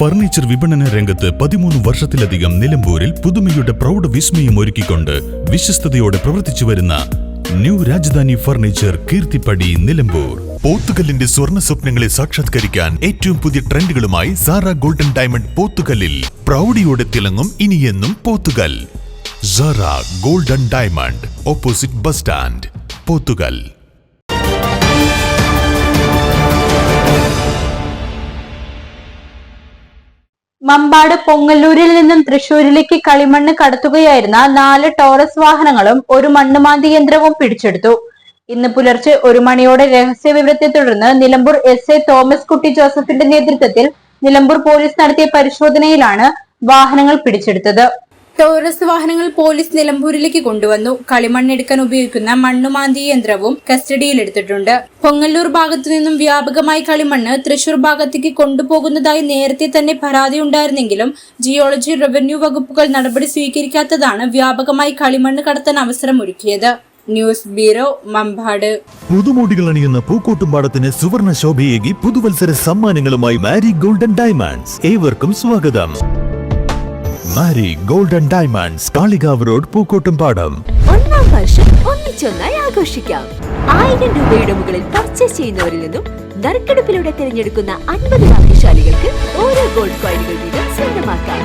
Furniture വിപണന രംഗത്ത് 13 വർഷത്തിലധികം നിലമ്പൂരിൽ പുതുമയുടെ പ്രൗഢ വിസ്മയം ഒരുക്കിക്കൊണ്ട് വിശ്വസ്തയോടെ പ്രവർത്തിച്ചു വരുന്ന ന്യൂ രാജധാനി ഫർണിച്ചർ കീർത്തിപ്പടി നിലമ്പൂർ. പോത്തുകല്ലിന്റെ സ്വർണ്ണ സ്വപ്നങ്ങളെ സാക്ഷാത്കരിക്കാൻ ഏറ്റവും പുതിയ ട്രെൻഡുകളുമായി സാറ ഗോൾഡൻ ഡയമണ്ട് പോത്തുകല്ലിൽ പ്രൗഢിയോടെ തിളങ്ങും ഇനിയെന്നും Pothukal. Sara golden diamond, opposite bus stand, Pothukal. Mambad പൊങ്ങല്ലൂരിൽ നിന്നും തൃശൂരിലേക്ക് കളിമണ്ണ് കടത്തുകയായിരുന്ന 4 ടോറസ് വാഹനങ്ങളും ഒരു മണ്ണുമാന്തി യന്ത്രവും പിടിച്ചെടുത്തു. ഇന്ന് പുലർച്ചെ 1 മണിയോടെ രഹസ്യ വിവരത്തെ തുടർന്ന് നിലമ്പൂർ SI തോമസ് കുട്ടി ജോസഫിന്റെ നേതൃത്വത്തിൽ നിലമ്പൂർ പോലീസ് നടത്തിയ പരിശോധനയിലാണ് വാഹനങ്ങൾ പിടിച്ചെടുത്തത്. ടോറസ് വാഹനങ്ങൾ പോലീസ് നിലമ്പൂരിലേക്ക് കൊണ്ടുവന്നു. കളിമണ്ണെടുക്കാൻ ഉപയോഗിക്കുന്ന മണ്ണുമാന്തി യന്ത്രവും കസ്റ്റഡിയിലെടുത്തിട്ടുണ്ട്. പൊങ്ങല്ലൂർ ഭാഗത്തു നിന്നും വ്യാപകമായി കളിമണ്ണ് തൃശൂർ ഭാഗത്തേക്ക് കൊണ്ടുപോകുന്നതായി നേരത്തെ തന്നെ പരാതി ഉണ്ടായിരുന്നെങ്കിലും ജിയോളജി, റവന്യൂ വകുപ്പുകൾ നടപടി സ്വീകരിക്കാത്തതാണ് വ്യാപകമായി കളിമണ്ണ് കടത്താൻ അവസരമൊരുക്കിയത്. News bureau, Mambad. പുതുമോടികൾ അണിയുന്ന പൂക്കോട്ടുംപാടത്തിന് സുവർണ ശോഭയേകി പുതുവത്സര സമ്മാനങ്ങളുമായി മാരി ഗോൾഡൻ ഡയമണ്ട്സ്. ഏവർക്കും സ്വാഗതം. Mari golden diamonds, Kalikavu road, Pookkottumpadam. 1-ാം വർഷം ഒന്നിച്ചൊന്നായി ആഘോഷിക്കാം. 1000 രൂപയുടെ മുകളിൽ പർച്ചേസ് ചെയ്യുന്നവരിൽ നിന്നും നറുക്കെടുപ്പിലൂടെ തിരഞ്ഞെടുക്കുന്ന 50 ഭാഗ്യശാലികൾക്ക് ഓരോ ഗോൾഡ് കോയിനുകൾ വീതം സ്വന്തമാക്കാം.